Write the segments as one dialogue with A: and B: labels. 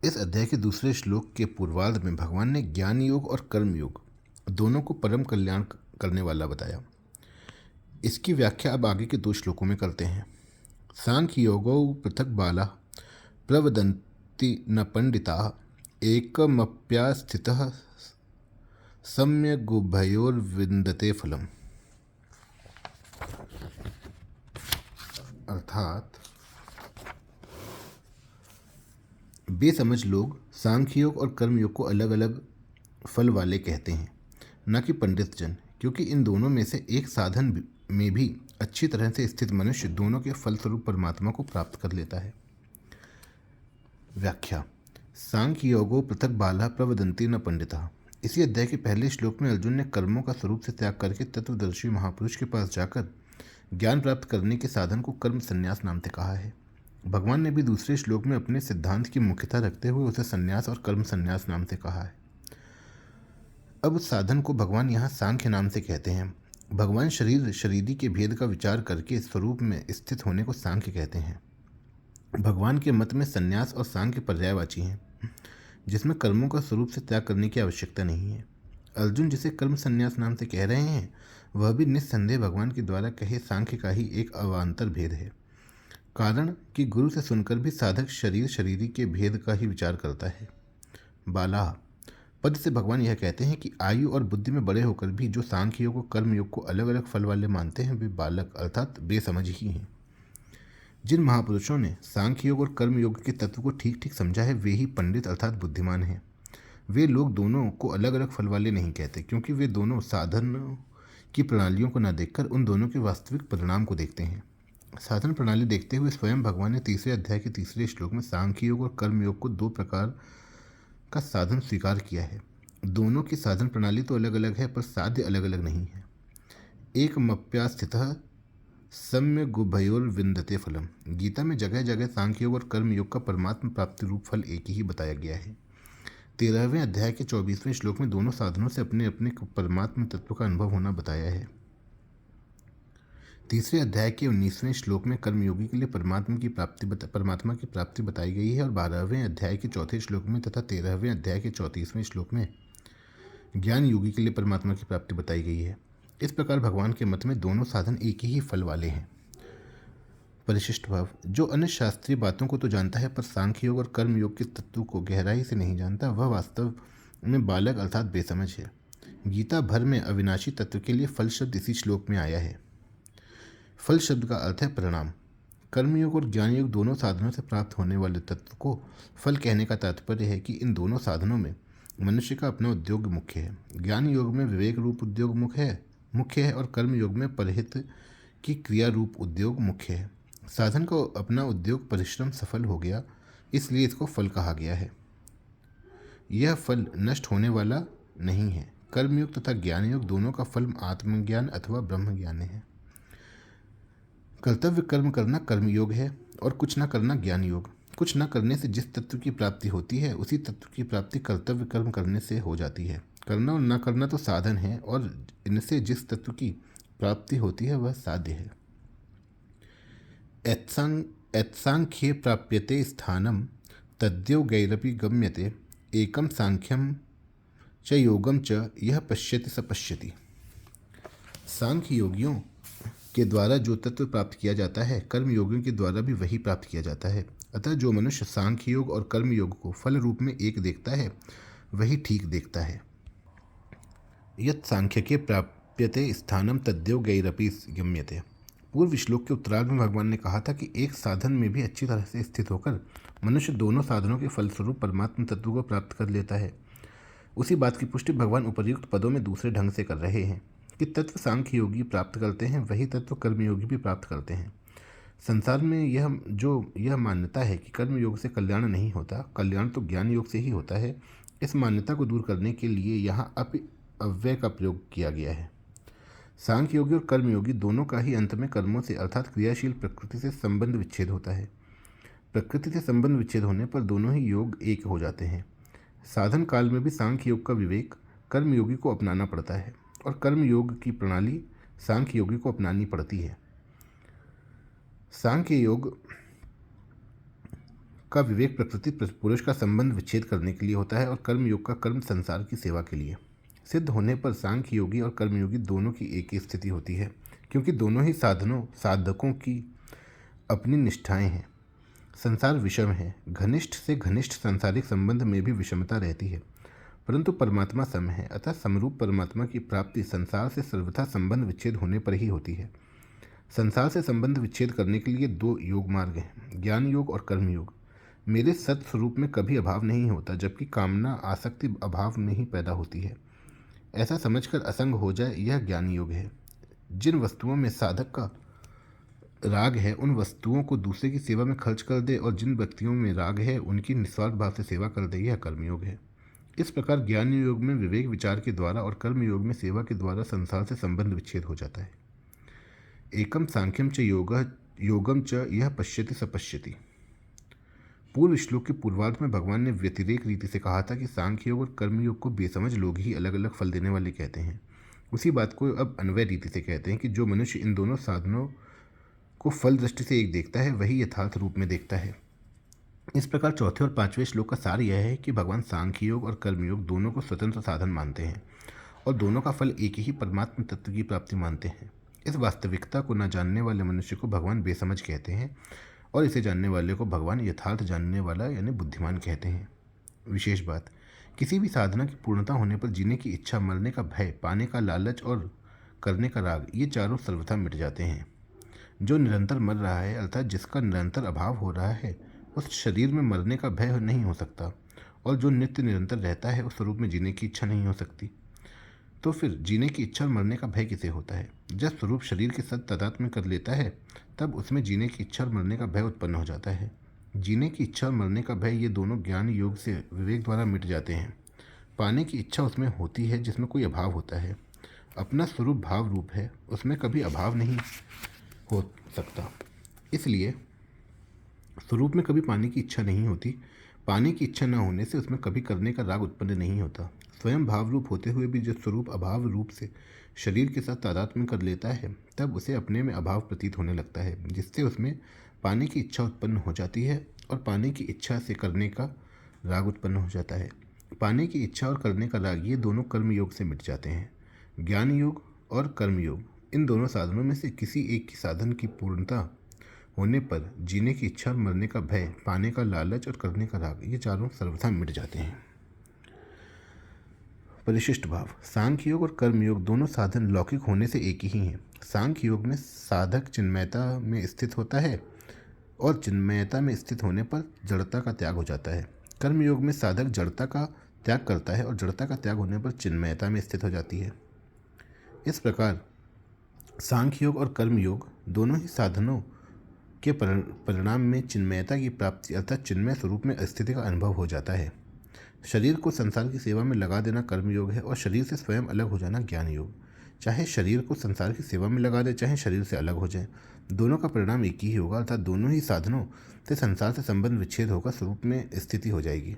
A: इस अध्याय के दूसरे श्लोक के पूर्वार्ध में भगवान ने ज्ञान योग और कर्म योग दोनों को परम कल्याण करने वाला बताया। इसकी व्याख्या अब आगे के 2 श्लोकों में करते हैं। सांख्य योगो पृथक बाला प्रवदन्ति न पंडिता एकमप्यास्थितः सम्यगुभयोर्विन्दते फलम। अर्थात बेसमझ लोग सांख्य योग और कर्म योग को अलग अलग फल वाले कहते हैं, न कि पंडित जन, क्योंकि इन दोनों में से एक साधन में भी अच्छी तरह से स्थित मनुष्य दोनों के फलस्वरूप परमात्मा को प्राप्त कर लेता है। व्याख्या। सांख्य योगो पृथक बाला प्रवदन्ति न पंडिता। इसी अध्याय के पहले श्लोक में अर्जुन ने कर्मों का स्वरूप से त्याग करके तत्वदर्शी महापुरुष के पास जाकर ज्ञान प्राप्त करने के साधन को कर्म संन्यास नाम से कहा है। भगवान ने भी दूसरे श्लोक में अपने सिद्धांत की मुख्यता रखते हुए उसे संन्यास और कर्म संन्यास नाम से कहा है। अब उस साधन को भगवान यहाँ सांख्य नाम से कहते हैं। भगवान शरीर शरीरी के भेद का विचार करके स्वरूप में स्थित होने को सांख्य कहते हैं। भगवान के मत में संन्यास और सांख्य पर्यायवाची हैं, जिसमें कर्मों का स्वरूप से त्याग करने की आवश्यकता नहीं है। अर्जुन जिसे कर्म संन्यास नाम से कह रहे हैं वह भी निस्संदेह भगवान के द्वारा कहे सांख्य का ही एक अवान्तर भेद है। कारण कि गुरु से सुनकर भी साधक शरीर शरीरी के भेद का ही विचार करता है। बाला पद से भगवान यह कहते हैं कि आयु और बुद्धि में बड़े होकर भी जो सांख्य योग और कर्म योग को अलग अलग फल वाले मानते हैं वे बालक अर्थात बेसमझ ही हैं। जिन महापुरुषों ने सांख्य योग और कर्म योग के तत्व को ठीक ठीक समझा है वे ही पंडित अर्थात बुद्धिमान हैं। वे लोग दोनों को अलग अलग फल वाले नहीं कहते, क्योंकि वे दोनों साधन की प्रणालियों को न देखकर उन दोनों के वास्तविक परिणाम को देखते हैं। साधन प्रणाली देखते हुए स्वयं भगवान ने तीसरे अध्याय के तीसरे श्लोक में सांख्य योग और कर्म योग को 2 प्रकार का साधन स्वीकार किया है। दोनों की साधन प्रणाली तो अलग अलग है, पर साध्य अलग अलग नहीं है। एक मप्यास्थितः सम्यगुभयोर्विन्दते फलम। गीता में जगह जगह सांख्य योग और कर्म योग का परमात्मा प्राप्ति रूप फल एक ही बताया गया है। 13वें अध्याय के 24वें श्लोक में दोनों साधनों से अपने अपने परमात्मा तत्व का अनुभव होना बताया है। तीसरे अध्याय के 19वें श्लोक में कर्मयोगी के लिए परमात्मा की प्राप्ति बताई गई है और 12वें अध्याय के 4थे श्लोक में तथा 13वें अध्याय के 34वें श्लोक में ज्ञान योगी के लिए परमात्मा की प्राप्ति बताई गई है। इस प्रकार भगवान के मत में दोनों साधन एक ही फल वाले हैं। परिशिष्ट भाव। जो अन्य शास्त्रीय बातों को तो जानता है पर सांख्य योग और कर्म योग के तत्व को गहराई से नहीं जानता, वह वास्तव में बालक अर्थात बेसमझ है। गीता भर में अविनाशी तत्व के लिए फल शब्द इसी श्लोक में आया है। फल शब्द का अर्थ है परिणाम। कर्मयोग और ज्ञान योग दोनों साधनों से प्राप्त होने वाले तत्व को फल कहने का तात्पर्य है कि इन दोनों साधनों में मनुष्य का अपना उद्योग मुख्य है। ज्ञान योग में विवेक रूप उद्योग मुख्य है और कर्म योग में परहित की क्रिया रूप उद्योग मुख्य है। साधन का अपना उद्योग परिश्रम सफल हो गया, इसलिए इसको फल कहा गया है। यह फल नष्ट होने वाला नहीं है। कर्मयोग तथा ज्ञान योग दोनों का फल आत्मज्ञान अथवा ब्रह्म ज्ञान है। कर्तव्य कर्म करना कर्मयोग है और कुछ न करना ज्ञान योग। कुछ न करने से जिस तत्व की प्राप्ति होती है उसी तत्व की प्राप्ति कर्तव्य कर्म करने से हो जाती है। करना और न करना तो साधन है और इनसे जिस तत्व की प्राप्ति होती है वह साध्य है। एत्सांख्ये प्राप्यते स्थानम तद्योगैरपि गम्यते एकम सांख्यम च योगम च यह पश्यति स पश्यति। सांख्य योगियों के द्वारा जो तत्व प्राप्त किया जाता है कर्म योगियों के द्वारा भी वही प्राप्त किया जाता है। अतः जो मनुष्य सांख्य योग और कर्म योग को फल रूप में एक देखता है वही ठीक देखता है। यत् सांख्यके प्राप्यते स्थानम तद्योगैरपि गम्यते। पूर्व श्लोक के उत्तरार्ध में भगवान ने कहा था कि एक साधन में भी अच्छी तरह से स्थित होकर मनुष्य दोनों साधनों के फलस्वरूप परमात्मा तत्व को प्राप्त कर लेता है। उसी बात की पुष्टि भगवान उपर्युक्त पदों में दूसरे ढंग से कर रहे हैं कि तत्व सांख्य योगी प्राप्त करते हैं वही तत्व कर्मयोगी भी प्राप्त करते हैं। संसार में यह मान्यता है कि कर्म योग से कल्याण नहीं होता, कल्याण तो ज्ञान योग से ही होता है, इस मान्यता को दूर करने के लिए यहाँ अव्यय का प्रयोग किया गया है। सांख्य योगी और कर्मयोगी दोनों का ही अंत में कर्मों से अर्थात क्रियाशील प्रकृति से संबंध विच्छेद होता है। प्रकृति से संबंध विच्छेद होने पर दोनों ही योग एक हो जाते हैं। साधन काल में भी सांख्य योग का विवेक कर्मयोगी को अपनाना पड़ता है और कर्म योग की प्रणाली सांख्य योगी को अपनानी पड़ती है। सांख्य योग का विवेक प्रकृति पुरुष का संबंध विच्छेद करने के लिए होता है और कर्मयोग का कर्म संसार की सेवा के लिए। सिद्ध होने पर सांख्य योगी और कर्मयोगी दोनों की एक ही स्थिति होती है, क्योंकि दोनों ही साधकों की अपनी निष्ठाएं हैं। संसार विषम है, घनिष्ठ से घनिष्ठ सांसारिक संबंध में भी विषमता रहती है, परंतु परमात्मा सम है। अतः समरूप परमात्मा की प्राप्ति संसार से सर्वथा संबंध विच्छेद होने पर ही होती है। संसार से संबंध विच्छेद करने के लिए दो योग मार्ग हैं, ज्ञान योग और कर्म योग। मेरे सत स्वरूप में कभी अभाव नहीं होता, जबकि कामना आसक्ति अभाव में ही पैदा होती है। ऐसा समझकर असंग हो जाए, यह ज्ञान योग है। जिन वस्तुओं में साधक का राग है उन वस्तुओं को दूसरे की सेवा में खर्च कर दे, और जिन व्यक्तियों में राग है उनकी निस्वार्थ भाव से सेवा कर दे, यह कर्मयोग है। इस प्रकार ज्ञान योग में विवेक विचार के द्वारा और कर्म योग में सेवा के द्वारा संसार से संबंध विच्छेद हो जाता है। एकम सांख्यम च योगम च यह पश्यति सपश्यति। पूर्व श्लोक के पूर्वार्ध में भगवान ने व्यतिरेक रीति से कहा था कि सांख्य योग और कर्मयोग को बेसमझ लोग ही अलग अलग फल देने वाले कहते हैं। उसी बात को अब अन्वय रीति से कहते हैं कि जो मनुष्य इन दोनों साधनों को फल दृष्टि से एक देखता है वही यथार्थ रूप में देखता है। इस प्रकार चौथे और पांचवें श्लोक का सार यह है कि भगवान सांख्य योग और कर्मयोग दोनों को स्वतंत्र साधन मानते हैं और दोनों का फल एक ही परमात्म तत्व की प्राप्ति मानते हैं। इस वास्तविकता को न जानने वाले मनुष्य को भगवान बेसमझ कहते हैं और इसे जानने वाले को भगवान यथार्थ जानने वाला यानी बुद्धिमान कहते हैं। विशेष बात, किसी भी साधना की पूर्णता होने पर जीने की इच्छा, मरने का भय, पाने का लालच और करने का राग, ये चारों सर्वथा मिट जाते हैं। जो निरंतर मर रहा है अर्थात जिसका निरंतर अभाव हो रहा है, उस शरीर में मरने का भय नहीं हो सकता, और जो नित्य निरंतर रहता है उस स्वरूप में जीने की इच्छा नहीं हो सकती। तो फिर जीने की इच्छा और मरने का भय किसे होता है? जब स्वरूप शरीर के साथ तादात्म्य कर लेता है तब उसमें जीने की इच्छा और मरने का भय उत्पन्न हो जाता है। जीने की इच्छा और मरने का भय ये दोनों ज्ञान योग से विवेक द्वारा मिट जाते हैं। पाने की इच्छा उसमें होती है जिसमें कोई अभाव होता है। अपना स्वरूप भाव रूप है, उसमें कभी अभाव नहीं हो सकता, इसलिए स्वरूप में कभी पाने की इच्छा नहीं होती। पाने की इच्छा न होने से उसमें कभी करने का राग उत्पन्न नहीं होता। स्वयं भाव रूप होते हुए भी जब स्वरूप अभाव रूप से शरीर के साथ तादात्म्य कर लेता है तब उसे अपने में अभाव प्रतीत होने लगता है, जिससे उसमें पाने की इच्छा उत्पन्न हो जाती है और पाने की इच्छा से करने का राग उत्पन्न हो जाता है। पाने की इच्छा और करने का राग ये दोनों कर्म योग से मिट जाते हैं। ज्ञान योग और कर्म योग, इन दोनों साधनों में से किसी एक की साधन की पूर्णता होने पर जीने की इच्छा और मरने का भय, पाने का लालच और करने का राग, ये चारों सर्वथा मिट जाते हैं। परिशिष्ट भाव, सांख्य योग और कर्म योग दोनों साधन लौकिक होने से एक ही हैं। सांख्य योग में साधक चिन्मयता में स्थित होता है और चिन्मयता में स्थित होने पर जड़ता का त्याग हो जाता है। कर्म योग में साधक जड़ता का त्याग करता है और जड़ता का त्याग होने पर चिन्मयता में स्थित हो जाती है। इस प्रकार सांख्य योग और कर्म योग दोनों ही साधनों के परिणाम में चिन्मयता की प्राप्ति अर्थात चिन्मय स्वरूप में स्थिति का अनुभव हो जाता है। शरीर को संसार की सेवा में लगा देना कर्मयोग है और शरीर से स्वयं अलग हो जाना ज्ञान योग। चाहे शरीर को संसार की सेवा में लगा दे, चाहे शरीर से अलग हो जाए, दोनों का परिणाम एक ही होगा अर्थात दोनों ही साधनों से संसार से संबंध विच्छेद होकर स्वरूप में स्थिति हो जाएगी।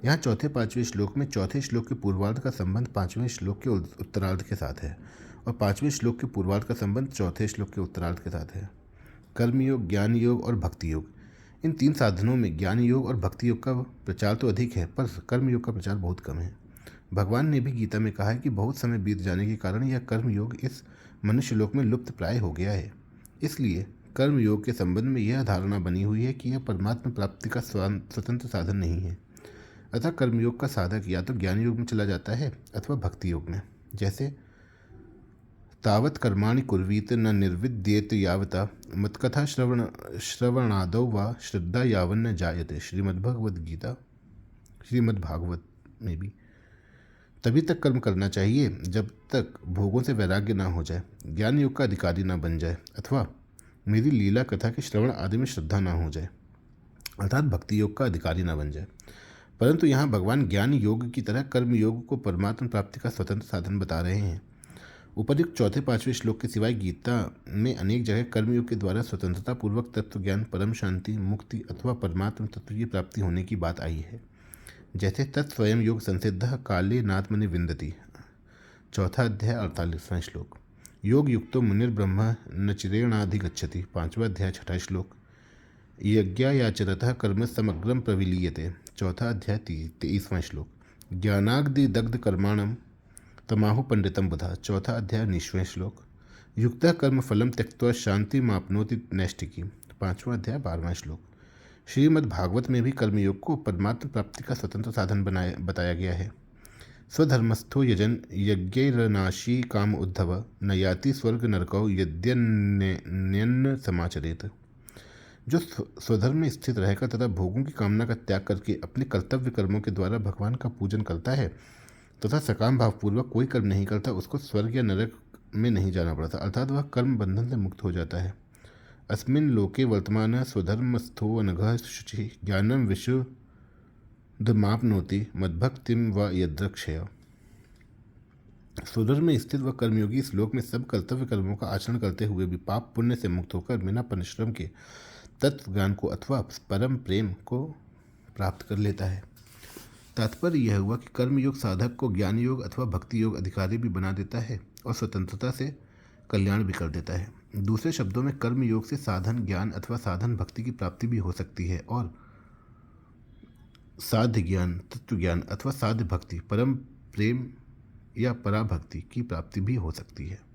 A: यहाँ चौथे पांचवें श्लोक में चौथे श्लोक के पूर्वार्ध का संबंध पांचवें श्लोक के उत्तरार्ध के साथ है और पांचवें श्लोक के पूर्वार्ध का संबंध चौथे श्लोक के उत्तरार्ध के साथ है। कर्मयोग, ज्ञान योग और भक्ति योग, इन तीन साधनों में ज्ञान योग और भक्ति योग का प्रचार तो अधिक है पर कर्म योग का प्रचार बहुत कम है। भगवान ने भी गीता में कहा है कि बहुत समय बीत जाने के कारण यह कर्म योग इस मनुष्य लोक में लुप्त प्राय हो गया है। इसलिए कर्म योग के संबंध में यह धारणा बनी हुई है कि यह परमात्मा प्राप्ति का स्वतंत्र साधन नहीं है। अतः कर्मयोग का साधक या तो ज्ञान योग में चला जाता है अथवा भक्ति योग में। जैसे तावत् कर्माणि कुर्वीत न निर्विद्येत यावता मत्कथा श्रवणादौ वा श्रद्धा यावन्न जायते। श्रीमद्भागवत में भी तभी तक कर्म करना चाहिए जब तक भोगों से वैराग्य ना हो जाए, ज्ञान योग का अधिकारी ना बन जाए अथवा मेरी लीला कथा के श्रवण आदि में श्रद्धा ना हो जाए अर्थात भक्ति योग का अधिकारी ना बन जाए। परंतु यहाँ भगवान ज्ञान योग की तरह कर्म योग को परमात्मा प्राप्ति का स्वतंत्र साधन बता रहे हैं। उपर्युक्त चौथे पांचवें श्लोक के सिवाय गीता में अनेक जगह कर्मयोग के द्वारा स्वतंत्रता पूर्वक तत्व ज्ञान, परम शांति, मुक्ति अथवा परमात्म तत्व की प्राप्ति होने की बात आई है। जैसे तत्स्वयं योग संसिद्ध काले नात्मनि विन्दति, चौथा अध्याय 48वां श्लोक। योग युक्तो मुनिर्ब्रह्म न चिरेणाधिगच्छति, 5वां अध्याय 6वां श्लोक। यज्ञायाचरतः कर्म समग्रम प्रविलीयते। चौथा अध्याय 23वां श्लोक। ज्ञानाग्नि दग्ध कर्माणम तमाहु पंडितम बुधा। चौथा अध्याय 19वां श्लोक। युक्तः कर्म फलम त्यक्त्वा शांति मापनोति नैष्ठिकी। 5वां अध्याय 12वां श्लोक। श्रीमद् भागवत में भी कर्मयोग को परमात्म प्राप्ति का स्वतंत्र साधन बताया गया है। स्वधर्मस्थो यजन यज्ञैरनाशी काम उद्धव न याति स्वर्ग नरकौ यद्यन्यन्न समाचरेत। जो स्वधर्म में स्थित रहकर तथा भोगों की कामना का त्याग करके अपने कर्तव्य कर्मों के द्वारा भगवान का पूजन करता है तथा सकाम भावपूर्वक कोई कर्म नहीं करता, उसको स्वर्ग या नरक में नहीं जाना पड़ता, अर्थात वह कर्म बंधन से मुक्त हो जाता है। अस्मिन् लोके वर्तमान स्वधर्मस्थो अनघः शुचि ज्ञानम विशुद्धमाप्नोति मद्भक्तिम व यद्रक्षय। स्वधर्म में स्थित वह कर्मयोगी इस लोक में सब कर्तव्य कर्मों का आचरण करते हुए भी पाप पुण्य से मुक्त होकर बिना परिश्रम के तत्व ज्ञान को अथवा परम प्रेम को प्राप्त कर लेता है। तात्पर्य यह हुआ कि कर्मयोग साधक को ज्ञान योग अथवा भक्ति योग अधिकारी भी बना देता है और स्वतंत्रता से कल्याण भी कर देता है। दूसरे शब्दों में कर्म योग से साधन ज्ञान अथवा साधन भक्ति की प्राप्ति भी हो सकती है और साध्य ज्ञान तत्व ज्ञान अथवा साध्य भक्ति परम प्रेम या पराभक्ति की प्राप्ति भी हो सकती है।